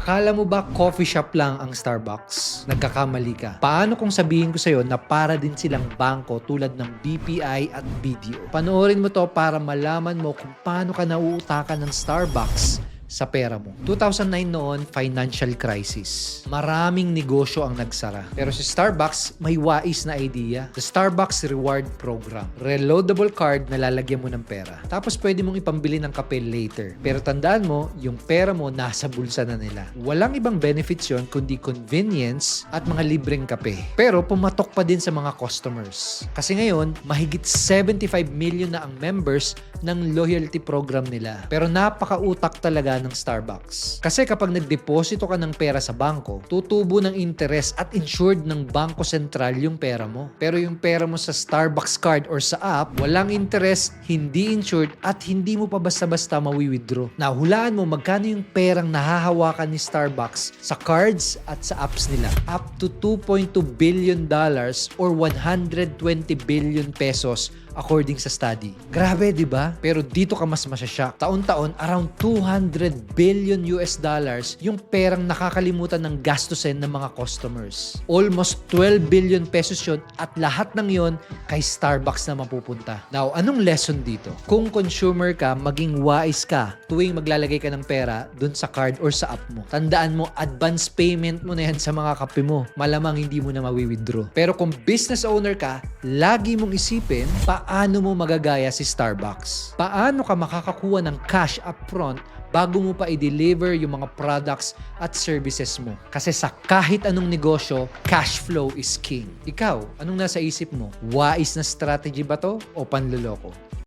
Akala mo ba coffee shop lang ang Starbucks? Nagkakamali ka. Paano kung sabihin ko sa'yo na para din silang bangko tulad ng BPI at BDO? Panoorin mo to para malaman mo kung paano ka nauutakan ng Starbucks sa pera mo. 2009 noon, financial crisis. Maraming negosyo ang nagsara. Pero si Starbucks, may wais na idea. The Starbucks Reward Program. Reloadable card na lalagyan mo ng pera. Tapos pwede mong ipambili ng kape later. Pero tandaan mo, yung pera mo nasa bulsa na nila. Walang ibang benefits yon kundi convenience at mga libreng kape. Pero pumatok pa din sa mga customers. Kasi ngayon, mahigit 75 million na ang members ng loyalty program nila. Pero napakautak talaga ng Starbucks. Kasi kapag nagdeposito ka ng pera sa bangko, tutubo ng interest at insured ng Bangko Sentral yung pera mo. Pero yung pera mo sa Starbucks card or sa app, walang interest, hindi insured, at hindi mo pa basta-basta mawi-withdraw. Nahulaan mo magkano yung perang nahahawakan ni Starbucks sa cards at sa apps nila. Up to $2.2 billion or 120 billion pesos according sa study. Grabe, di ba? Pero dito ka mas masyashock. Taon-taon, around 200 billion US dollars yung perang nakakalimutan ng gastusin ng mga customers. Almost 12 billion pesos yun at lahat ng yon kay Starbucks na mapupunta. Now, anong lesson dito? Kung consumer ka, maging wise ka tuwing maglalagay ka ng pera dun sa card or sa app mo. Tandaan mo, advance payment mo na yan sa mga kape mo. Malamang hindi mo na mawi-withdraw. Pero kung business owner ka, lagi mong isipin, paano mo magagaya si Starbucks? Paano ka makakakuha ng cash upfront bago mo pa i-deliver yung mga products at services mo? Kasi sa kahit anong negosyo, cash flow is king. Ikaw, anong nasa isip mo? Wais na strategy ba to o panloloko?